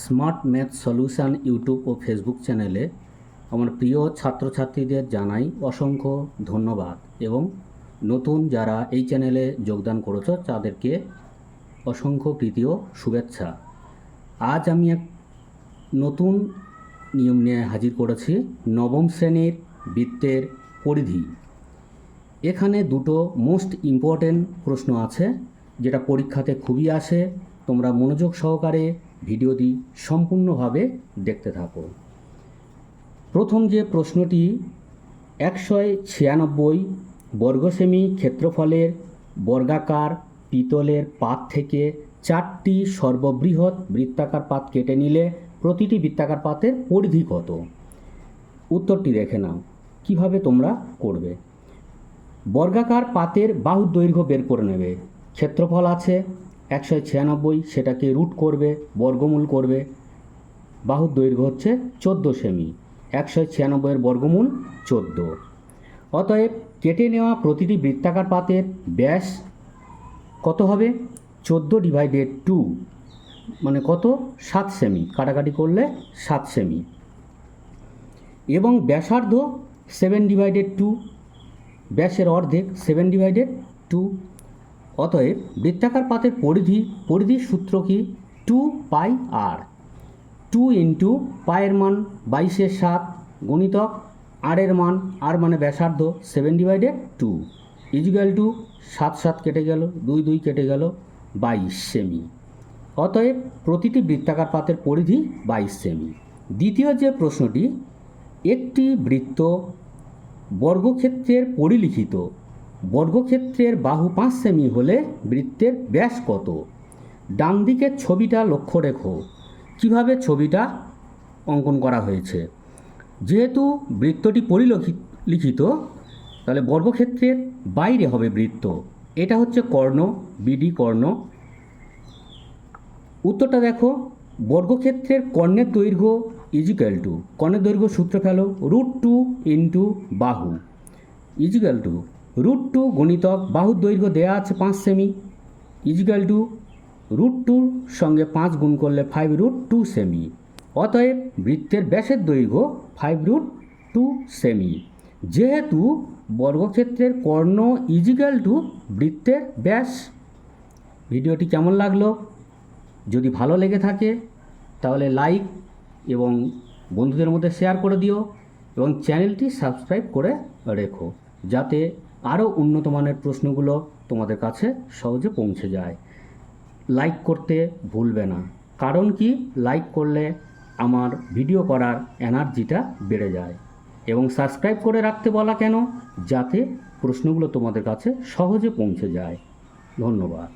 Smart math solution YouTube ও Facebook চ্যানেলে আমার প্রিয় ছাত্রছাত্রীদের জানাই অসংখ্য ধন্যবাদ এবং নতুন যারা এই চ্যানেলে যোগদান করেছ তাদেরকে অসংখ্য প্রীতি ও শুভেচ্ছা। আজ আমি এক নতুন নিয়ম নিয়ে হাজির করেছি, নবম শ্রেণীর বৃত্তের পরিধি। এখানে দুটো মোস্ট ইম্পর্টেন্ট প্রশ্ন আছে যেটা পরীক্ষাতে খুবই আসে। তোমরা মনোযোগ সহকারে ভিডিওটি সম্পূর্ণভাবে দেখতে থাকো। প্রথম যে প্রশ্নটি 196 বর্গ সেমি ক্ষেত্রফলের বর্গাকার পিতলের পাত থেকে 4টি সর্ববৃহৎ বৃত্তাকার পাত কেটে নিলে প্রতিটি বৃত্তাকার পাতের পরিধি কত? উত্তরটি দেখে নাও কিভাবে তোমরা করবে। বর্গাকার পাতের বাহুর দৈর্ঘ্য বের করে নেবে। ক্ষেত্রফল আছে 196, সেটাকে রুট করবে, বর্গমূল করবে। বাহুর দৈর্ঘ্য হচ্ছে 14 সেমি, 196 বর্গমূল 14। অতএব কেটে নেওয়া প্রতিটি বৃত্তাকার পাতের ব্যাস কত হবে? 14/2 মানে কত? 7 সেমি। কাটাকাটি করলে 7 সেমি। এবং ব্যাসার্ধ 7/2, ব্যাসের অর্ধেক 7/2। অতএব বৃত্তাকার পাতের পরিধির সূত্র কি? 2πr। 2 ইন্টু পায়ের মান 22/7 গুণিতক আরের মান, আর মানে ব্যাসার্ধ 7/2 ইকুয়াল টু 7 কেটে গেল, 2 কেটে গেল, 22 সেমি। অতএব প্রতিটি বৃত্তাকার পাতের পরিধি 22 সেমি। দ্বিতীয় যে প্রশ্নটি, একটি বৃত্ত বর্গক্ষেত্রের পরিলিখিত বর্গক্ষেত্রের বাহু 5 সেমি হলে বৃত্তের ব্যাস কত? ডান দিকের ছবিটা লক্ষ্য রেখো কিভাবে ছবিটা অঙ্কন করা হয়েছে। যেহেতু বৃত্তটি পরিলিখিত তাহলে বর্গক্ষেত্রের বাইরে হবে বৃত্ত। এটা হচ্ছে কর্ণ, বিডি কর্ণ। উত্তরটা দেখো, বর্গক্ষেত্রের কর্ণের দৈর্ঘ্য ইজিক্যাল টু, কর্ণের দৈর্ঘ্য সূত্র ফেলো, √2 ইন্টু বাহু ইজিক্যাল টু √2 গুণিতক বাহুর দৈর্ঘ্য দেওয়া আছে 5 সেমি ইজিক্যাল টু √2 সঙ্গে 5 গুণ করলে 5√2 সেমি। অতএব বৃত্তের ব্যাসের দৈর্ঘ্য 5√2 সেমি। যেহেতু বর্গক্ষেত্রের কর্ণ ইজিক্যাল টু বৃত্তের ব্যাস। ভিডিওটি কেমন লাগলো? যদি ভালো লেগে থাকে তাহলে লাইক এবং বন্ধুদের মধ্যে শেয়ার করে দিও এবং চ্যানেলটি সাবস্ক্রাইব করে রেখো যাতে আরও উন্নত মানের প্রশ্নগুলো তোমাদের কাছে সহজে পৌঁছে যায়। লাইক করতে ভুলবে না, কারণ কি লাইক করলে আমার ভিডিও করার এনার্জিটা বেড়ে যায়। এবং সাবস্ক্রাইব করে রাখতে বলা কেন? যাতে প্রশ্নগুলো তোমাদের কাছে সহজে পৌঁছে যায়। ধন্যবাদ।